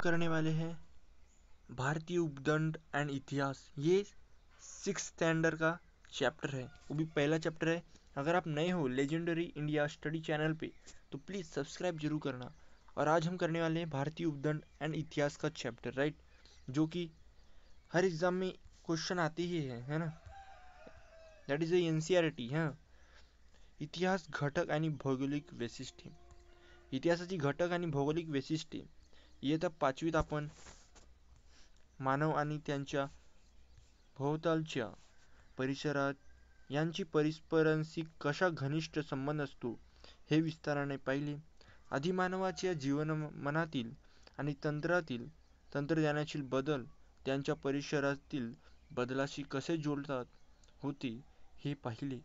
करने वाले हैं भारतीय उपदंड एंड इतिहास। ये 6th स्टैंडर्ड का चैप्टर है, वो भी पहला चैप्टर है। अगर आप नए हो लेजेंडरी इंडिया स्टडी चैनल पे तो प्लीज़ सब्सक्राइब जरूर करना। और आज हम करने वाले हैं भारतीय उपदंड एंड इतिहास का चैप्टर, राइट, जो कि हर एग्जाम में क्वेश्चन आते ही है ना। That is NCERT. हाँ, इतिहास घटक आणि भौगोलिक वैशिष्ट्ये। इतिहासाची घटक आणि भौगोलिक वैशिष्ट्ये इयत्ता 5वीत आपण मानव आणि त्यांच्या भोवतालच्या परिसरात यांची परस्परांशी कशा घनिष्ठ संबंध असतो हे विस्ताराने पाहिले. आदिमानवाच्या जीवनमानातील आणि तंत्रज्ञानातील बदल त्यांच्या परिसरातील बदलाशी कसे जोडतात होते हे पाहिले.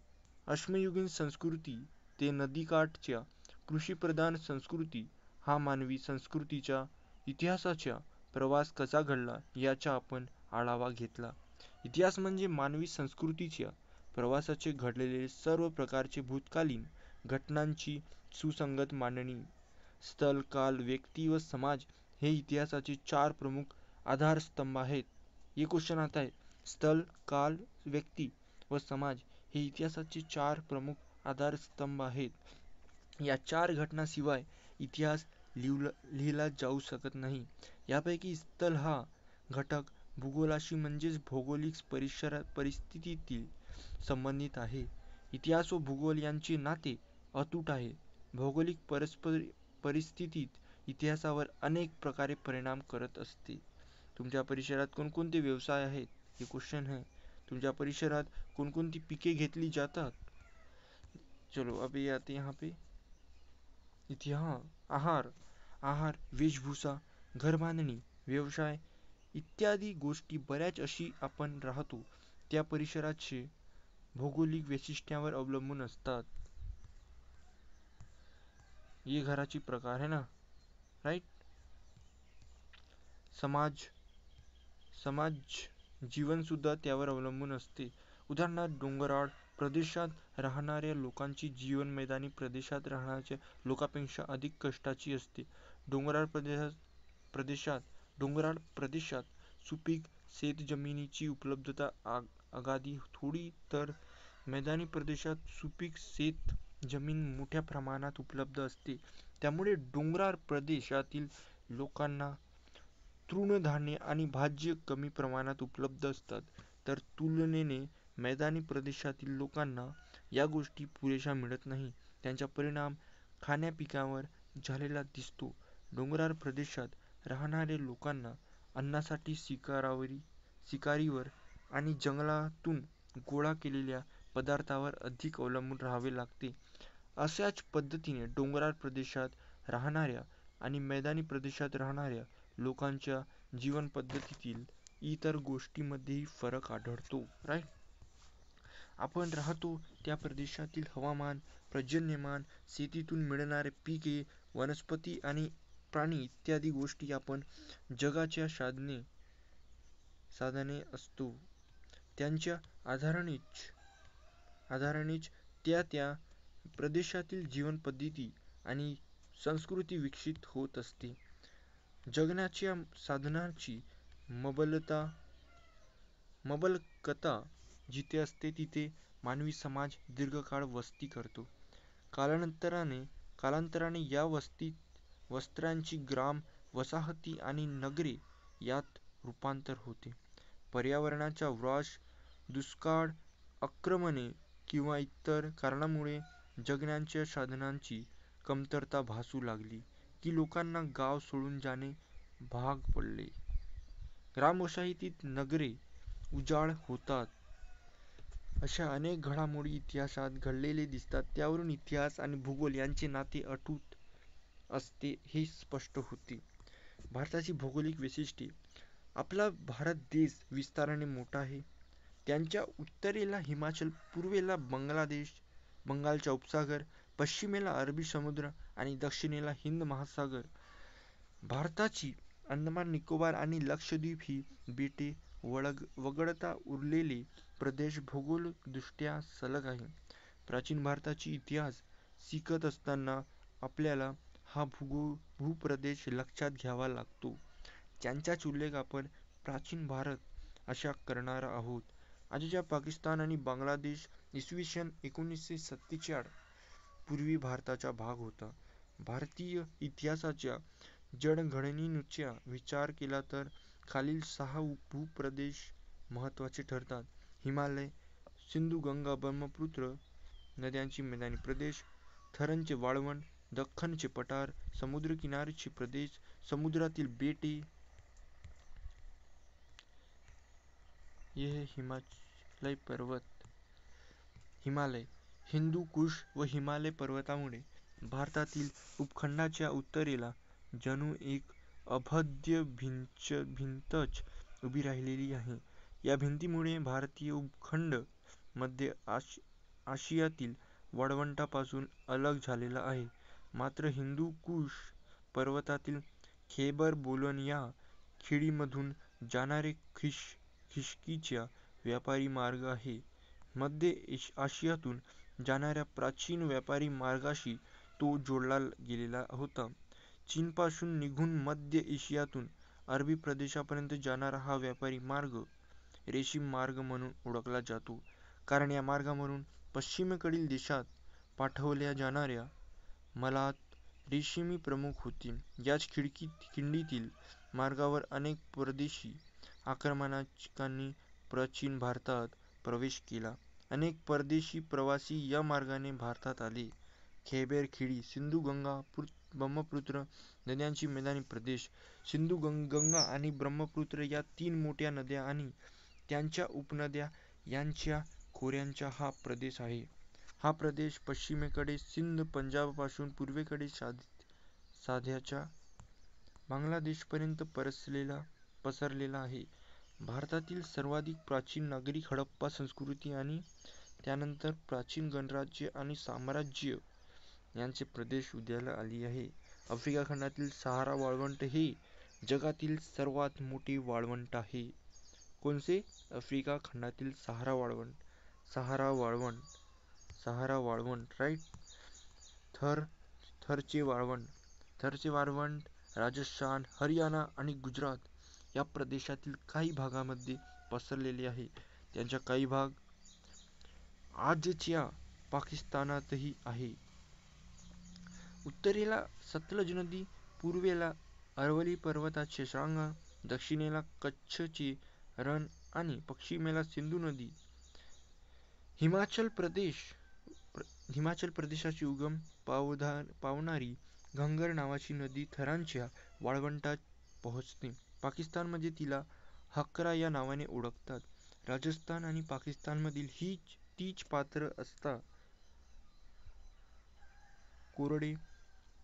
अश्मयुगीन संस्कृती ते नदीकाठच्या कृषीप्रधान संस्कृती हा मानवी संस्कृतीच्या इतिहासाचा प्रवास कसा घडला याचा आपण आढावा घेतला. इतिहास म्हणजे मानवी संस्कृतीच्या प्रवासाचे घडलेले सर्व प्रकारचे भूतकालीन घटनांची सुसंगत मांडणी. स्थल, काल, व्यक्ती व समाज हे इतिहासाचे 4 प्रमुख आधारस्तंभ आहेत. ये क्वेश्चन आता है, स्थल, काल, व्यक्ती व समाज हे इतिहासाचे 4 प्रमुख आधारस्तंभ आहेत. या 4 घटनाशिवाय इतिहास लिहिला जाऊ शकत नाही. यापैकी स्थल हा घटक भूगोलाशी म्हणजेच भौगोलिक परिस्थितीतील संबंधित आहे. इतिहास व भूगोल यांचे नाते अतूट आहे. भौगोलिक परिस्थितीत इतिहासावर अनेक प्रकारे परिणाम करत असते. तुमच्या परिसरात कोणकोणते व्यवसाय आहेत हे क्वेश्चन है. तुमच्या परिसरात कोणकोणती पिके घेतली जातात. चलो अभी आते यहाँ पे इतिहास. आहार, वेशभूषा, घर बांधणी, व्यवसाय इत्यादी गोष्टी बऱ्याच अशी आपण राहतो त्या परिसराचे भौगोलिक वैशिष्ट्यावर अवलंबून असतात. ये घराची प्रकार है ना, राइट. समाज जीवन सुद्धा त्यावर अवलंबून असते. उदाहरणार्थ डोंगराळ प्रदेशात राहणाऱ्या लोकांची जीवन मैदानी प्रदेशात राहणाऱ्या लोकांपेक्षा अधिक कष्टाची असते. डोंगराळ प्रदेशात सुपीक शेतजमिनीची उपलब्धता अगाधी थोडी, तर मैदानी प्रदेशात सुपीक शेतजमीन मोठ्या प्रमाणात उपलब्ध असते. त्यामुळे डोंगराळ प्रदेशातील लोकांना तृणधान्य आणि भाज्य कमी प्रमाणात उपलब्ध असतात, तर तुलनेने मैदानी प्रदेशातील लोकांना या गोष्टी पुरेशा मिळत नाही. त्यांचा परिणाम खाण्यापिकावर झालेला दिसतो. डोंगराळ प्रदेशात राहणाऱ्या लोकांना अन्नासाठी शिकारीवर आणि जंगलातून गोळा केलेल्या पदार्थांवर अधिक अवलंबून राहावे लागते. अशाच पद्धतीने डोंगराळ प्रदेशात राहणाऱ्या आणि मैदानी प्रदेशात राहणाऱ्या लोकांच्या जीवनपद्धतीतील इतर गोष्टींमध्येही फरक आढळतो, राईट. आपण राहतो त्या प्रदेशातील हवामान, पर्जन्यमान, शेतीतून मिळणारे पिके, वनस्पती आणि प्राणी इत्यादी गोष्टी आपण जगाच्या साधने असतो त्यांच्या आधारानेच त्या प्रदेशातील जीवनपद्धती आणि संस्कृती विकसित होत असते. जगण्याच्या साधनांची मबलकता जिथे असते तिथे मानवी समाज दीर्घकाळ वस्ती करतो. कालांतराने या वस्त्यांची ग्राम, वसाहती आणि नगरे यात रूपांतर होते. पर्यावरणाचा ऱ्हास, दुष्काळ, आक्रमणे किंवा इतर कारणांमुळे जगण्याच्या साधनांची कमतरता भासू लागली की लोकांना गाव सोडून जाणे भाग पडले. ग्रामवसाहतीत नगरे उजाड होतात. अशा अनेक घडामोडी इतिहासात घडलेले दिसतात. त्यावरून इतिहास आणि भूगोल यांचे नाते अतूट असते हे स्पष्ट होते. भारताची भौगोलिक वैशिष्ट्ये. आपला भारत देश विस्ताराने मोठा आहे. त्याच्या उत्तरेला हिमाचल, पूर्वेला बंगालचा उपसागर, पश्चिमेला अरबी समुद्र आणि दक्षिणेला हिंद महासागर. भारताची अंदमान निकोबार आणि लक्षद्वीप ही बेटे वगळता उरलेले प्रदेश भौगोलिकदृष्ट्या सलग आहे. प्राचीन भारताचा इतिहास शिकत असताना आपल्याला हा भूप्रदेश लक्षात घ्यावा लागतो. त्यांचाच उल्लेख आपण प्राचीन भारत अशा करणार आहोत. आजच्या पाकिस्तान आणि बांगलादेश इसवी सन 1947 पूर्वी भारताचा भाग होता. भारतीय इतिहासाच्या जडणघडणीचा विचार केला तर खालील 6 भूप्रदेश महत्त्वाचे ठरतात. हिमालय, सिंधू, गंगा, ब्रह्मपुत्र नद्यांचे मैदानी प्रदेश, थरचे वाळवंट, दख्खनचे पठार, समुद्रकिनारीचे प्रदेश, समुद्रातील बेटे, हे हिमालय पर्वत. हिमालय, हिंदू कुश व हिमालय पर्वतामुळे भारतातील उपखंडाच्या उत्तरेला जणू एक अभेद्य भिंतच उभी राहिलेली आहे. या भिंतीमुळे भारतीय उपखंड मध्य आशियातील वाळवंटापासून अलग झालेला आहे. मात्र हिंदू कुश पर्वतातील खैबर बोलन या खिंडीमधून जाणारे खिसकीचा व्यापारी मार्ग आहे. मध्य आशियातून जाणाऱ्या प्राचीन व्यापारी मार्गाशी तो जोडला गेलेला होता. चीनपासून निघून मध्य एशियातून अरबी प्रदेशापर्यंत जाणारा हा व्यापारी मार्ग रेशीम मार्ग म्हणून ओळखला जातो, कारण या मार्गावरून पश्चिमेकडील देशात पाठवल्या जाणाऱ्या मालात रेशीम प्रमुख होते. याच खिंडीतील मार्गावर अनेक परदेशी आक्रमणकांनी प्राचीन भारतात प्रवेश केला. अनेक परदेशी प्रवासी या मार्गाने भारतात आले. खैबर खिंडी, सिंधू, गंगा, ब्रह्मपुत्र नद्यांचे मैदानी प्रदेश. सिंधू, गंगा आणि ब्रह्मपुत्र या 3 मोठ्या नद्या आणि त्यांच्या उपनद्या यांच्या खोऱ्यांचा हा प्रदेश आहे. हा प्रदेश पश्चिमेकडे सिंध, पंजाबपासून पूर्वेकडे सध्याच्या बांगलादेशपर्यंत पसरलेला आहे. भारतातील सर्वाधिक प्राचीन नागरिक हडप्पा संस्कृती आणि त्यानंतर प्राचीन गणराज्य आणि साम्राज्य यांचे प्रदेश उदयाला आले आहे. आफ्रिका खंडातील सहारा वाळवंट हे जगातील सर्वात मोठे वाळवंट आहे. कोणते? आफ्रिका खंडातील सहारा वाळवंट, राईट. थरचे वाळवंट राजस्थान, हरियाणा आणि गुजरात या प्रदेशातील काही भागांमध्ये पसरलेले आहे. त्यांचा काही भाग आजच्या पाकिस्तानातही आहे. उत्तरेला सतलज नदी, पूर्वेला अरवली पर्वताच्या रांगा, दक्षिणेला कच्छचे रण आणि पश्चिमेला सिंधू नदी. हिमाचल प्रदेशाची उगम पावणारी घंगर नावाची नदी थरांच्या वाळवंटात पोहोचते. पाकिस्तानमध्ये तिला हक्रा या नावाने ओळखतात. राजस्थान आणि पाकिस्तानमधील तीच पात्र असता कोरडे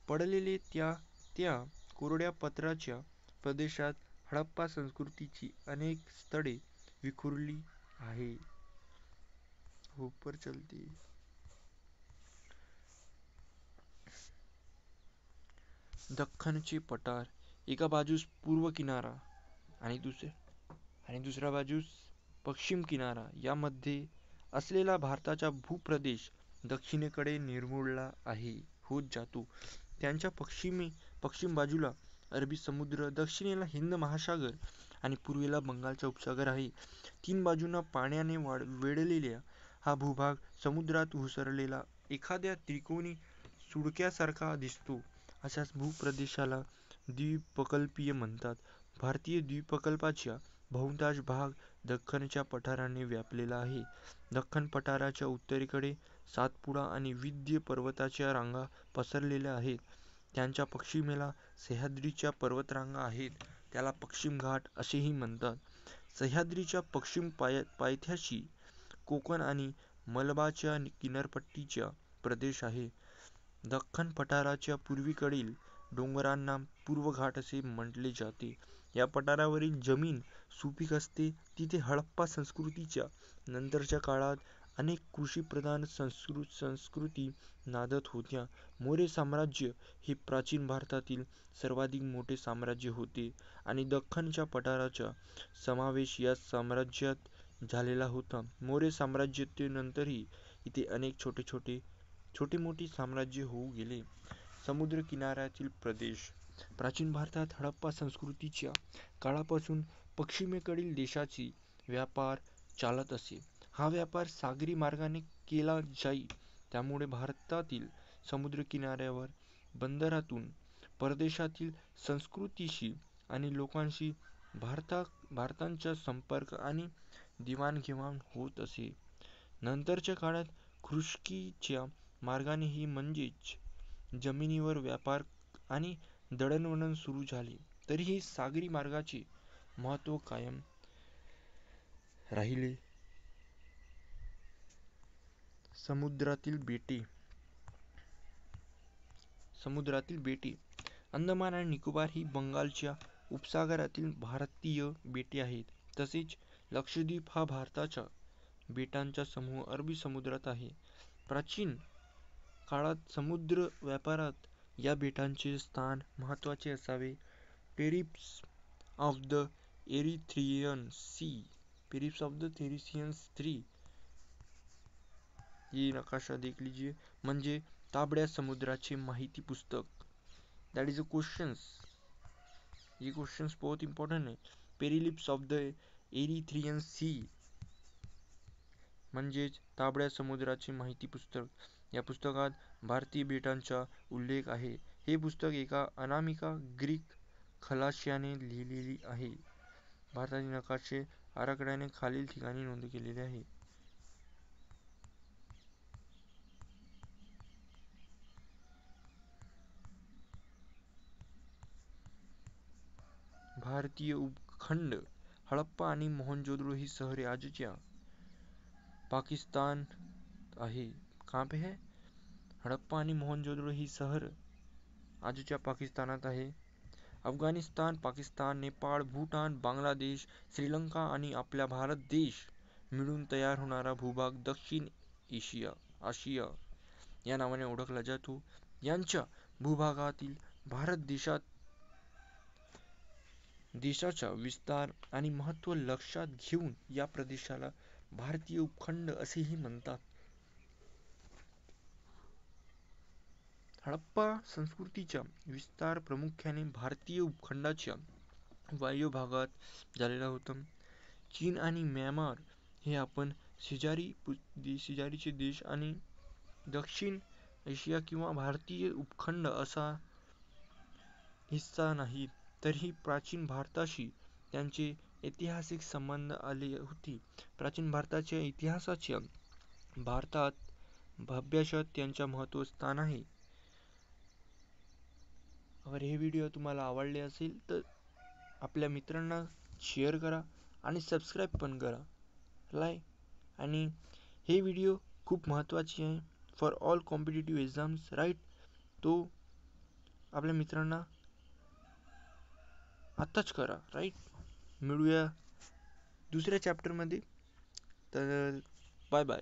पडलेले त्या कोरड्या पत्राच्या प्रदेशात हडप्पा संस्कृतीची अनेक स्थळे विखुरली आहेत. दख्खनचे पठार, एका बाजूस पूर्व किनारा आणि दुसऱ्या बाजूस पश्चिम किनारा यामध्ये असलेला भारताचा भूप्रदेश दक्षिणेकडे निर्मूळला होत जातो. त्याच्या पश्चिम बाजूला अरबी समुद्र, दक्षिणेला हिंद महासागर आणि पूर्वेला बंगालचा उपसागर आहे. 3 बाजूंना पाण्याने वेढलेला हा भूभाग समुद्रात घुसळलेला एखाद्या त्रिकोणी सुळक्यासारखा दिसतो. अशाच भूप्रदेशाला द्वीपकल्पीय म्हणतात. भारतीय द्वीपकल्पाचा बहुतांश भाग दख्खनच्या पठाराने व्यापलेला आहे. दख्खन पठाराच्या उत्तरेकडे सातपुडा आणि विंध्य पर्वताच्या रांगा पसरलेल्या आहेत. त्यांच्या पश्चिमेला सह्याद्रीच्या पर्वतरांगा आहेत. त्याला पश्चिम घाट असेही म्हणतात. सह्याद्रीच्या पश्चिम पायथ्याशी कोकण आणि मलबारच्या किनारपट्टीचा प्रदेश आहे. दख्खन पठाराच्या पूर्वेकडील डोंगरांना पूर्व घाट असे म्हटले जाते. या पठारावरील जमीन सुपीक असते. तिथे हडप्पा संस्कृतीच्या नंतरच्या काळात अनेक कृषिप्रधान संस्कृती नांदत होत्या. मौर्य साम्राज्य हे प्राचीन भारतातील सर्वाधिक मोठे साम्राज्य होते आणि दख्खनच्या पठाराचा समावेश या साम्राज्यात झालेला होता. मौर्य साम्राज्यानंतरही इथे अनेक छोटे मोठे साम्राज्य होऊ गेले. समुद्र किनाऱ्यातील प्रदेश, प्राचीन भारतात हडप्पा संस्कृतीच्या काळापासून पश्चिमेकडील देशाची व्यापार चालत असे. हा व्यापार सागरी मार्गाने केला जाई, त्यामुळे भारतातील समुद्रकिनाऱ्यावर बंदरातून परदेशातील संस्कृतीशी आणि लोकांशी भारताचा संपर्क आणि देवाणघेवाण होत असे. नंतरच्या काळात खुष्कीच्या मार्गानेही म्हणजेच जमिनीवर व्यापार आणि दळणवळण सुरू झाले, तरीही सागरी मार्गाचे महत्त्व कायम राहिले. समुद्रातील बेटे अंदमान आणि निकोबार ही बंगालच्या उपसागरातील भारतीय बेटे आहेत. तसेच लक्षद्वीप हा भारताच्या बेटांचा समूह अरबी समुद्रात आहे. प्राचीन काळात समुद्र व्यापारात या बेटांचे स्थान महत्त्वाचे असावे. पेरिप्स ऑफ द एरिथ्रियन सी ये नकाशा देख लीजिए, म्हणजे तांबड्या समुद्राचे माहिती पुस्तक. That is a questions. ये क्वेश्चंस बहुत इम्पॉर्टंट है. पेरिप्स ऑफ द एरिथ्रियन सी म्हणजेच तांबड्या समुद्राचे माहिती पुस्तक. या पुस्तकात भारतीय बेटांचा उल्लेख आहे. हे पुस्तक एका अनामिका ग्रीक खलाशाने लिहिलेले आहे. भारताचे नकाशे आराखड्याने खालील ठिकाणी नोंद केलेले आहे. भारतीय उपखंड. हडप्पा आणि मोहनजोदडो ही शहरे आजच्या पाकिस्तान आहे. कहाँ पे है? हडप्पा आणि मोहनजोदडो ही शहर आजच्या पाकिस्तानात आहे. अफगाणिस्तान, पाकिस्तान, नेपाळ, भूटान, बांगलादेश, श्रीलंका आणि आपला भारत देश मिळून तयार होणारा भूभाग दक्षिण आशिया या नावाने ओळखला जातो. यांच्या भूभागातील भारत देशाचा विस्तार आणि महत्त्व लक्षात घेऊन या प्रदेशाला भारतीय उपखंड असेही म्हणतात. हडप्पा संस्कृतीचा विस्तार प्रामुख्याने भारतीय उपखंडाच्या वायव्य भागात झालेला होता. चीन आणि म्यानमार हे आपण शेजारीचे देश आणि दक्षिण आशिया किंवा भारतीय उपखंड असा हिस्सा नाहीत. तरीही प्राचीन भारताशी त्यांचे ऐतिहासिक संबंध आले होते. प्राचीन भारताच्या इतिहासाच्या भारतात अभ्यासात त्यांचे महत्त्वाचे स्थान आहे. अगर हे व्हिडिओ तुम्हाला आवडले असेल तर आपल्या मित्रांना शेअर करा आणि सबस्क्राईब पण करा. आणि हे व्हिडिओ खूप महत्त्वाचे आहे for all competitive exams, right. तो आपल्या मित्रांना आत्ताच करा, राईट. मिळूया दुसऱ्या चॅप्टरमध्ये. तर बाय बाय.